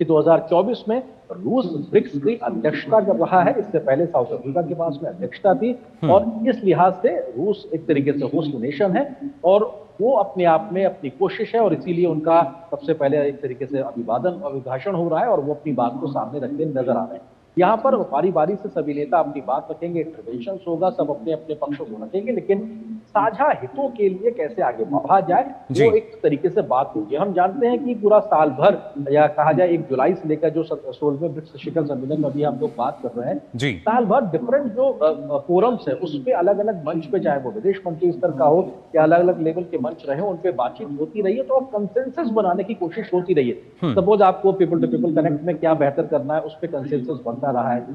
जबकि 2024 में रूस ब्रिक्स की अध्यक्षता कर रहा है। इससे पहले साउथ अफ्रीका के पास में अध्यक्षता थी और इस लिहाज से रूस एक तरीके से होस्ट नेशन है और वो अपने आप में अपनी कोशिश है और इसीलिए उनका सबसे पहले एक तरीके से अभिभाषण हो रहा है और वो अपनी बात को सामने रखते नजर आ रहे हैं। यहाँ पर बारी बारी से सभी नेता अपनी बात रखेंगे, इंटरवेंशन होगा, सब अपने अपने पक्षों को रखेंगे, लेकिन साझा हितों के लिए कैसे आगे बढ़ा जाए वो जी। एक तरीके से बात होगी। हम जानते हैं कि पूरा साल भर या कहा जाए 1 जुलाई से लेकर जो 16वें ब्रिक्स शिखर सम्मेलन में अभी हम लोग बात कर रहे हैं, जी। साल भर डिफरेंट जो फोरम्स है उस पे अलग अलग मंच पे, चाहे वो विदेश मंत्री स्तर का हो या अलग अलग लेवल के मंच रहे, उन पे बातचीत होती रही है, तो कंसेंसस बनाने की कोशिश होती रही है। सपोज आपको पीपल टू पीपल कनेक्ट में क्या बेहतर करना है, उस पर कंसेंसस बनता रहा है।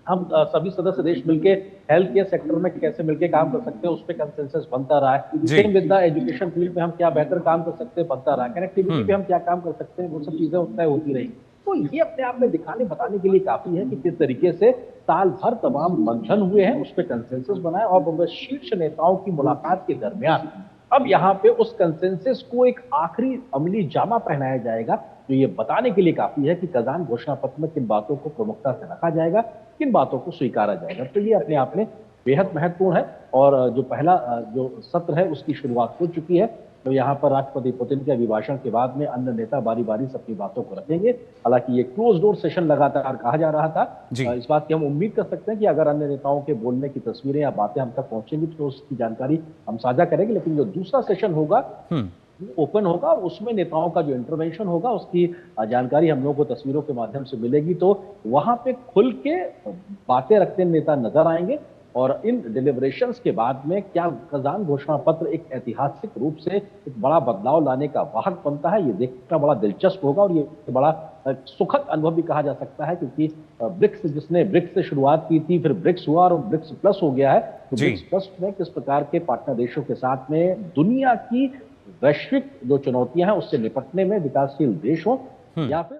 हम सभी सदस्य देश मिलके हेल्थ केयर सेक्टर में कैसे मिलके काम कर सकते हैं, उस पे कंसेंसस बनता रहा है। जी। Same with the education field में हम क्या बेहतर काम कर सकते हैं, बनता रहा है। कनेक्टिविटी पे हम क्या काम कर सकते हैं, वो सब चीजें तय होती रही। तो ये अपने आप में दिखाने बताने के लिए काफी है कि किस तरीके से साल भर तमाम मंथन हुए हैं, उस पर कंसेंसस बनाए और शीर्ष नेताओं की मुलाकात के दरमियान अब यहाँ पे उस कंसेंसस को एक आखिरी अमली जामा पहनाया जाएगा, जो ये बताने के लिए काफी है कि कजान घोषणा पत्र में किन बातों को प्रमुखता से रखा जाएगा, किन बातों को स्वीकारा जाएगा। तो ये अपने आप में बेहद महत्वपूर्ण है और जो पहला जो सत्र है उसकी शुरुआत हो चुकी है। तो यहाँ पर राष्ट्रपति पुतिन के अभिभाषण के बाद में अन्य नेता बारी बारी से अपनी बातों को रखेंगे। हालांकि ये क्लोज डोर सेशन लगातार कहा जा रहा था। जी। इस बात की हम उम्मीद कर सकते हैं कि अगर अन्य नेताओं के बोलने की तस्वीरें या बातें हम तक पहुंचेंगी तो उसकी जानकारी हम साझा करेंगे, लेकिन जो दूसरा सेशन होगा ओपन होगा, उसमें नेताओं का जो इंटरवेंशन होगा उसकी जानकारी हम लोगों को तस्वीरों के माध्यम से मिलेगी। तो वहां पे खुल के बातें रखते नेता नजर आएंगे और इन डिलिब्रेशंस के बाद में क्या कजान घोषणा पत्र एक ऐतिहासिक रूप से एक बड़ा बदलाव लाने का वाहक बनता है, ये देखना बड़ा दिलचस्प होगा और ये बड़ा सुखद अनुभव भी कहा जा सकता है, क्योंकि ब्रिक्स जिसने ब्रिक्स से शुरुआत की थी, फिर ब्रिक्स हुआ और ब्रिक्स प्लस हो गया है। तो जी। ब्रिक्स प्लस में किस प्रकार के पार्टनर देशों के साथ में दुनिया की वैश्विक जो चुनौतियां हैं उससे निपटने में विकासशील देश हो या फिर